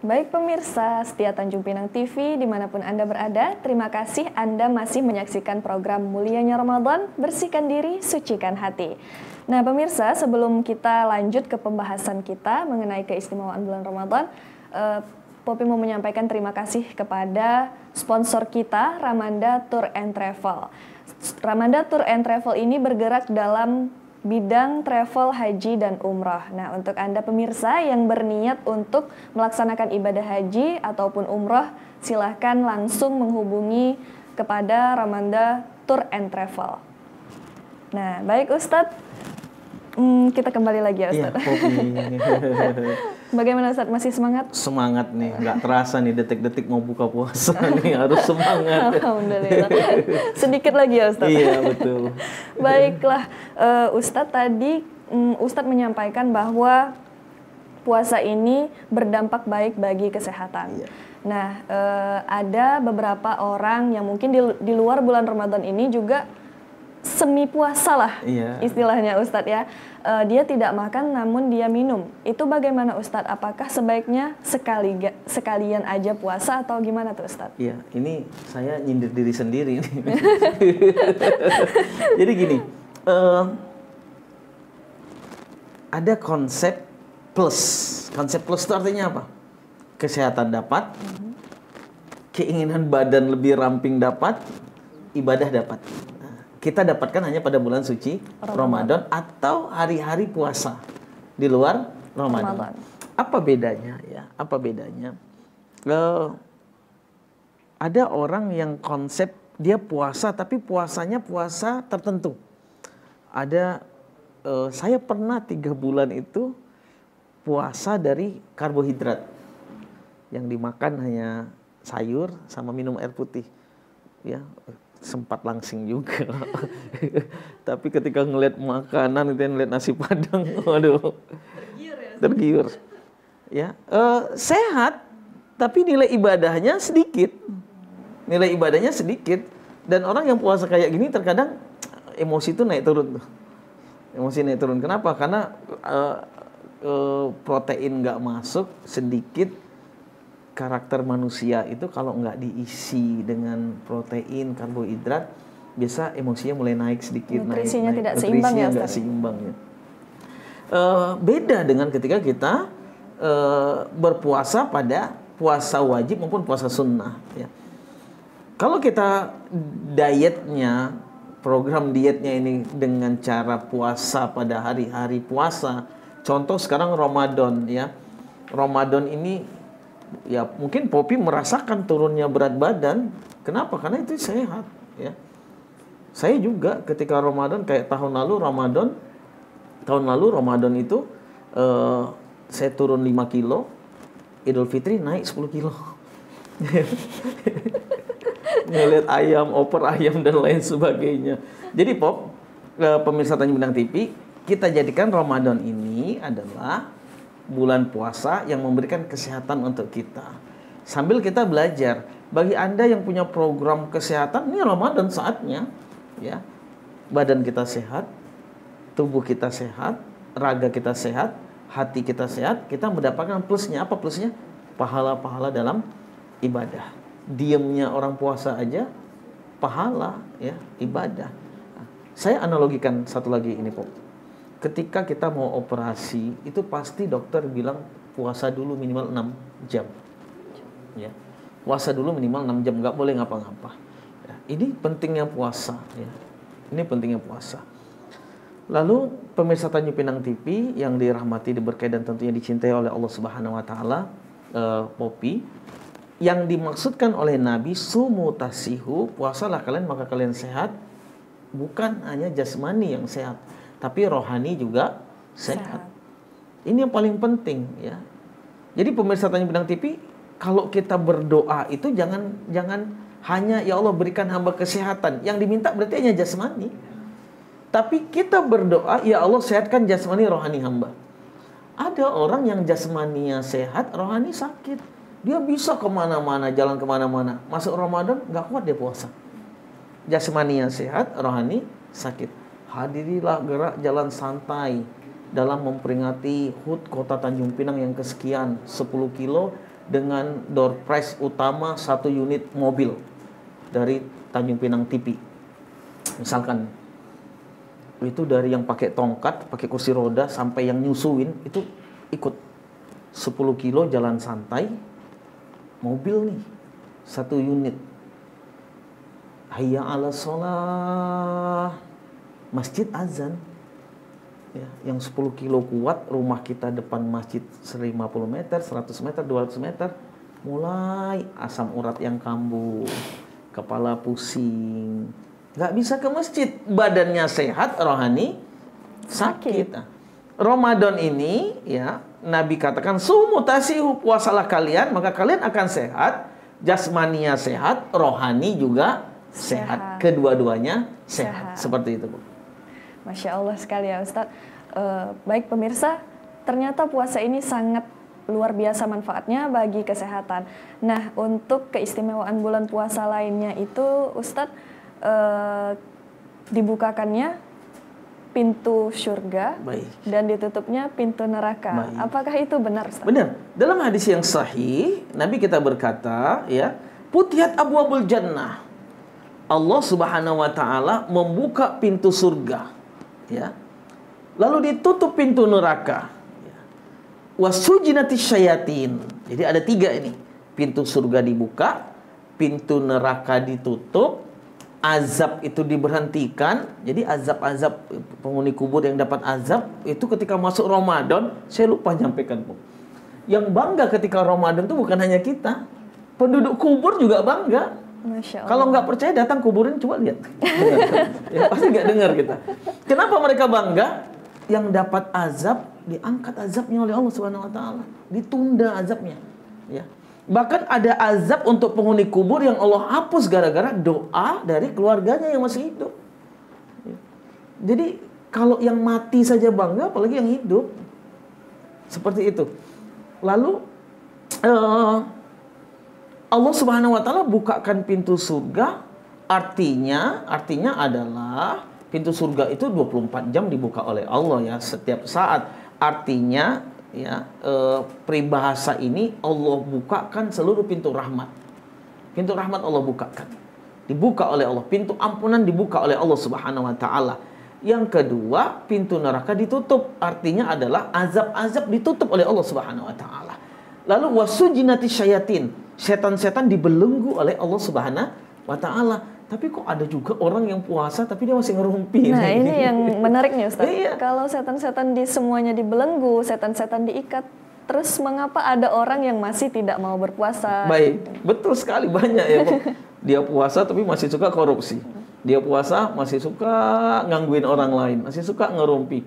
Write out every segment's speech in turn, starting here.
Baik pemirsa setia Tanjung Pinang TV dimanapun Anda berada, terima kasih Anda masih menyaksikan program Mulianya Ramadan, Bersihkan Diri, Sucikan Hati. Nah pemirsa, sebelum kita lanjut ke pembahasan kita mengenai keistimewaan bulan Ramadan, Poppy mau menyampaikan terima kasih kepada sponsor kita, Ramanda Tour and Travel. Ramanda Tour and Travel ini bergerak dalam bidang travel, haji, dan umroh. Nah, untuk Anda pemirsa yang berniat untuk melaksanakan ibadah haji ataupun umroh, silahkan langsung menghubungi kepada Ramanda Tour and Travel. Nah, baik Ustadz, kita kembali lagi ya Ustadz. Iya, Bagaimana Ustadz, masih semangat? Semangat nih, nggak terasa nih detik-detik mau buka puasa nih, harus semangat. Alhamdulillah. Sedikit lagi ya Ustadz. Iya, betul. Baiklah, Ustadz tadi Ustadz menyampaikan bahwa puasa ini berdampak baik bagi kesehatan. Iya. Nah, ada beberapa orang yang mungkin di luar bulan Ramadan ini juga semi puasa lah, Iya. istilahnya Ustadz ya. Dia tidak makan namun dia minum. Itu bagaimana Ustadz? Apakah sebaiknya sekalian aja puasa atau gimana tuh Ustadz? Iya, ini saya nyindir diri sendiri nih. Jadi gini, ada konsep plus. Konsep plus itu artinya apa? Kesehatan dapat, keinginan badan lebih ramping dapat, ibadah dapat. Kita dapatkan hanya pada bulan suci Ramadan atau hari-hari puasa di luar Ramadan. Apa bedanya ya? Apa bedanya? Ada orang yang konsep dia puasa tapi puasanya puasa tertentu. Saya pernah 3 bulan itu puasa dari karbohidrat. Yang dimakan hanya sayur sama minum air putih. Ya, sempat langsing juga. Tapi ketika ngelihat makanan, ngelihat nasi padang, waduh, tergiur. Ya, sehat, tapi nilai ibadahnya sedikit. Nilai ibadahnya sedikit. Dan orang yang puasa kayak gini terkadang emosi itu naik turun. Emosi naik turun. Kenapa? Karena protein nggak masuk sedikit. Karakter manusia itu kalau nggak diisi dengan protein, karbohidrat, biasa emosinya mulai naik sedikit. Nutrisinya naik. Tidak seimbang ya Ustaz? Seimbang ya. Beda dengan ketika kita berpuasa pada puasa wajib maupun puasa sunnah. Ya. Kalau kita dietnya, program dietnya ini dengan cara puasa pada hari-hari puasa, contoh sekarang Ramadan ya, Ramadan ini ya mungkin Poppy merasakan turunnya berat badan. Kenapa? Karena itu sehat ya. Saya juga ketika Ramadan kayak tahun lalu Ramadan itu saya turun 5 kilo, Idul Fitri naik 10 kilo. Ngelihat ayam, oper ayam dan lain sebagainya. Jadi pemirsa Tanjung Pinang TV, kita jadikan Ramadan ini adalah bulan puasa yang memberikan kesehatan untuk kita. Sambil kita belajar, bagi Anda yang punya program kesehatan, ini Ramadan saatnya, ya. Badan kita sehat, tubuh kita sehat, raga kita sehat, hati kita sehat, kita mendapatkan plusnya. Apa plusnya? Pahala-pahala dalam ibadah. Diamnya orang puasa aja, pahala, ya, ibadah. Nah, saya analogikan satu lagi ini, Pop. Ketika kita mau operasi, itu pasti dokter bilang puasa dulu minimal 6 jam. Ya. Puasa dulu minimal 6 jam, nggak boleh ngapa-ngapa. Ya. Ini pentingnya puasa. Ya. Ini pentingnya puasa. Lalu pemirsa Tanjung Pinang TV yang dirahmati, diberkahi dan tentunya dicintai oleh Allah Subhanahu Wa Taala, Poppy, yang dimaksudkan oleh Nabi, sumu tasihu, puasalah kalian maka kalian sehat, bukan hanya jasmani yang sehat, tapi rohani juga sehat. Ini yang paling penting ya. Jadi pemirsa Tanjung Pinang TV, kalau kita berdoa itu jangan hanya ya Allah berikan hamba kesehatan. Yang diminta berarti hanya jasmani. Tapi kita berdoa ya Allah sehatkan jasmani rohani hamba. Ada orang yang jasmaninya sehat, rohani sakit. Dia bisa kemana-mana, jalan kemana-mana. Masuk Ramadan nggak kuat dia puasa. Jasmaninya sehat, rohani sakit. Hadirilah gerak jalan santai dalam memperingati HUT Kota Tanjung Pinang yang kesekian, 10 kilo dengan door prize utama 1 unit mobil dari Tanjung Pinang TV. Misalkan itu dari yang pakai tongkat, pakai kursi roda sampai yang nyusuin itu ikut 10 kilo jalan santai, mobil nih 1 unit. Hayya 'ala sholah, masjid azan. Ya, yang 10 kilo kuat, rumah kita depan masjid 50 meter, 100 meter, 200 meter, mulai asam urat yang kambuh, kepala pusing, nggak bisa ke masjid, badannya sehat, rohani sakit. Nah, Ramadan ini ya Nabi katakan sumu tasihu, puasalah kalian maka kalian akan sehat, jasmaninya sehat, rohani juga sehat. Kedua-duanya sehat. Seperti itu, Bu. Masya Allah sekali ya Ustadz. Baik pemirsa, ternyata puasa ini sangat luar biasa manfaatnya bagi kesehatan. Nah, untuk keistimewaan bulan puasa lainnya itu Ustadz, dibukakannya pintu surga. Baik. Dan ditutupnya pintu neraka. Baik. Apakah itu benar, Ustaz? Benar. Dalam hadis yang sahih, Nabi kita berkata, ya, Putihat abwabul jannah. Allah Subhanahu wa taala membuka pintu surga, ya. Lalu ditutup pintu neraka. Wasujinatis syayatin. Jadi ada 3 ini. Pintu surga dibuka, pintu neraka ditutup, azab itu diberhentikan. Jadi azab-azab penghuni kubur yang dapat azab itu ketika masuk Ramadan, saya lupa nyampaikan, Bu. Yang bangga ketika Ramadan itu bukan hanya kita, penduduk kubur juga bangga. Masya Allah. Kalau nggak percaya datang kuburin, coba lihat. Ya, pasti nggak dengar kita. Kenapa mereka bangga? Yang dapat azab diangkat azabnya oleh Allah Subhanahu wa taala, ditunda azabnya, ya. Bahkan ada azab untuk penghuni kubur yang Allah hapus gara-gara doa dari keluarganya yang masih hidup. Ya. Jadi kalau yang mati saja bangga, apalagi yang hidup. Seperti itu. Lalu Allah Subhanahu wa taala bukakan pintu surga, artinya adalah pintu surga itu 24 jam dibuka oleh Allah ya, setiap saat. Artinya ya, peribahasa ini Allah bukakan seluruh pintu rahmat. Pintu rahmat Allah bukakan. Dibuka oleh Allah, pintu ampunan dibuka oleh Allah Subhanahu wa taala. Yang kedua, pintu neraka ditutup. Artinya adalah azab-azab ditutup oleh Allah Subhanahu wa taala. Lalu wasujinati syayatin. Setan-setan dibelenggu oleh Allah Subhanahu wa taala. Tapi kok ada juga orang yang puasa tapi dia masih ngerumpi. Nah, ini yang menarik nih Ustaz. Iya. Kalau setan-setan semuanya dibelenggu, setan-setan diikat, terus mengapa ada orang yang masih tidak mau berpuasa? Baik, betul sekali, banyak ya, Pak. Dia puasa tapi masih suka korupsi. Dia puasa masih suka ngangguin orang lain, masih suka ngerumpi.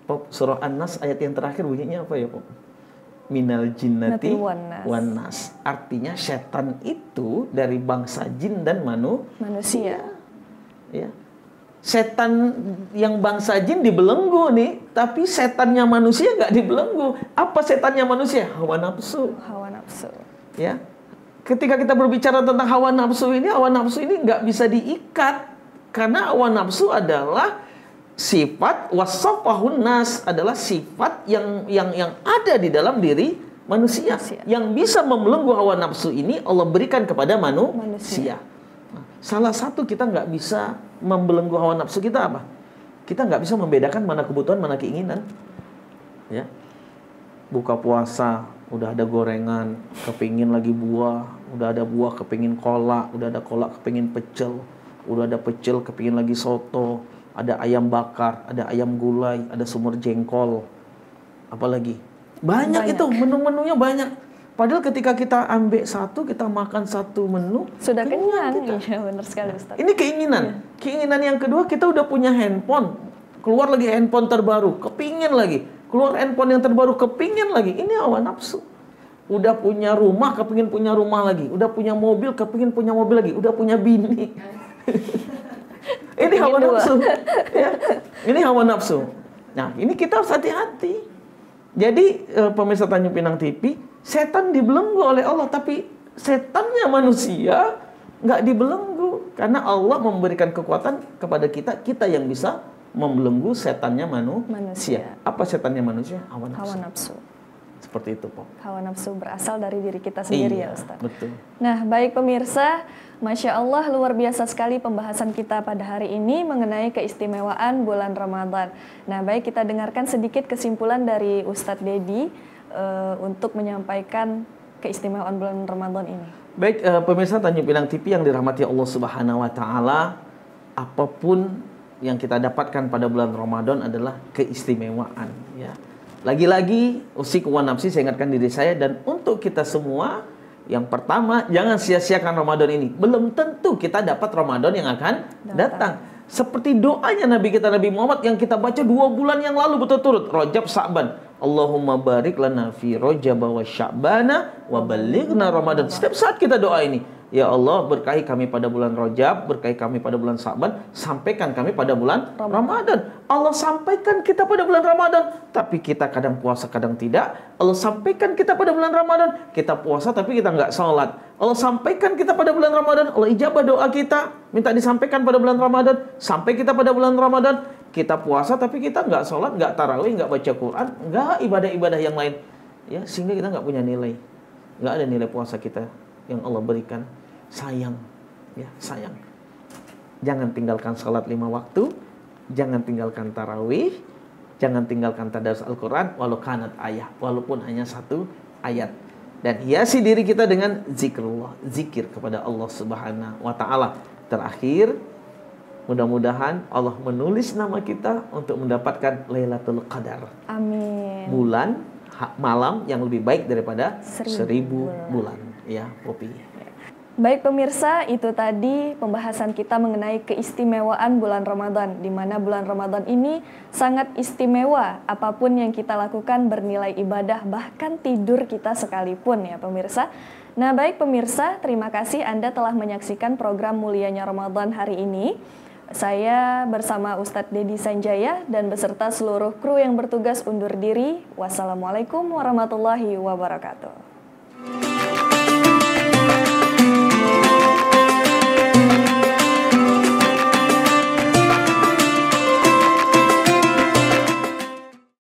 Pop, surah An-Nas ayat yang terakhir bunyinya apa ya, Pop? Minal jinnati wan nas. Artinya setan itu dari bangsa jin dan manusia. Ya. Setan yang bangsa jin dibelenggu nih, tapi setannya manusia nggak dibelenggu. Apa setannya manusia? Hawa nafsu. Hawa nafsu. Ya. Ketika kita berbicara tentang hawa nafsu ini nggak bisa diikat, karena hawa nafsu adalah sifat wasafahun nas, adalah sifat yang ada di dalam diri manusia. Yang bisa membelenggu hawa nafsu ini Allah berikan kepada manusia. Nah, salah satu kita nggak bisa membelenggu hawa nafsu kita apa? Kita nggak bisa membedakan mana kebutuhan, mana keinginan. Ya, buka puasa udah ada gorengan, kepingin lagi buah, udah ada buah kepingin kolak, udah ada kolak kepingin pecel, udah ada pecel kepingin lagi soto. Ada ayam bakar, ada ayam gulai, ada sumur jengkol. Apalagi? Banyak. Itu, menu-menunya banyak. Padahal ketika kita ambil satu, kita makan satu menu, sudah kenyang. Iya, benar sekali Ustaz. Ini keinginan. Iya. Keinginan yang kedua, kita udah punya handphone. Keluar lagi handphone terbaru, kepingin lagi. Keluar handphone yang terbaru, kepingin lagi. Ini hawa nafsu. Udah punya rumah, kepingin punya rumah lagi. Udah punya mobil, kepingin punya mobil lagi. Udah punya bini. Ini hawa nafsu. Ya. Ini hawa nafsu. Nah, ini kita harus hati-hati. Jadi pemirsa Tanjung Pinang TV, setan dibelenggu oleh Allah, tapi setannya manusia nggak dibelenggu, karena Allah memberikan kekuatan kepada kita yang bisa membelenggu setannya manusia. Apa setannya manusia? Hawa nafsu. Hawa nafsu. Seperti itu, Pop. Hawa nafsu berasal dari diri kita sendiri, ya Ustaz. Betul. Nah, baik pemirsa, Masya Allah luar biasa sekali pembahasan kita pada hari ini mengenai keistimewaan bulan Ramadan. Nah, baik kita dengarkan sedikit kesimpulan dari Ustadz Dedi untuk menyampaikan keistimewaan bulan Ramadan ini. Baik, pemirsa Tanjung Pinang TV yang dirahmati Allah Subhanahu wa taala, apapun yang kita dapatkan pada bulan Ramadan adalah keistimewaan, ya. Lagi-lagi usik wa nafsi, saya ingatkan diri saya dan untuk kita semua, yang pertama jangan sia-siakan Ramadan ini. Belum tentu kita dapat Ramadan yang akan datang. Seperti doanya Nabi kita Nabi Muhammad yang kita baca 2 bulan yang lalu berturut-turut, Rajab, Sa'ban. Allahumma barik lana fi Rajab wa Sya'bana wa balighna Ramadan. Setiap saat kita doa ini, ya Allah berkahi kami pada bulan Rajab, berkahi kami pada bulan Sa'ban, sampaikan kami pada bulan Ramadan. Allah sampaikan kita pada bulan Ramadan, tapi kita kadang puasa kadang tidak. Allah sampaikan kita pada bulan Ramadan, kita puasa tapi kita nggak sholat. Allah sampaikan kita pada bulan Ramadan, Allah ijabah doa kita, minta disampaikan pada bulan Ramadan, sampai kita pada bulan Ramadan, kita puasa tapi kita nggak sholat, nggak tarawih, nggak baca Quran, nggak ibadah-ibadah yang lain, ya, sehingga kita nggak punya nilai, nggak ada nilai puasa kita yang Allah berikan. Sayang, ya sayang. Jangan tinggalkan sholat 5 waktu, jangan tinggalkan tarawih, jangan tinggalkan tadarus Al-Quran, walau kanat ayah, walaupun hanya 1 ayat. Dan hiasi diri kita dengan zikrullah, zikir kepada Allah Subhanahu wa taala. Terakhir, mudah-mudahan Allah menulis nama kita untuk mendapatkan Lailatul Qadar. Amin. Bulan malam yang lebih baik daripada 1000 bulan. Ya, Popi. Baik pemirsa, itu tadi pembahasan kita mengenai keistimewaan bulan Ramadan, di mana bulan Ramadan ini sangat istimewa. Apapun yang kita lakukan bernilai ibadah, bahkan tidur kita sekalipun, ya pemirsa. Nah baik pemirsa, terima kasih Anda telah menyaksikan program Mulianya Ramadan hari ini. Saya bersama Ustadz Dedi Sanjaya dan beserta seluruh kru yang bertugas undur diri. Wassalamualaikum warahmatullahi wabarakatuh.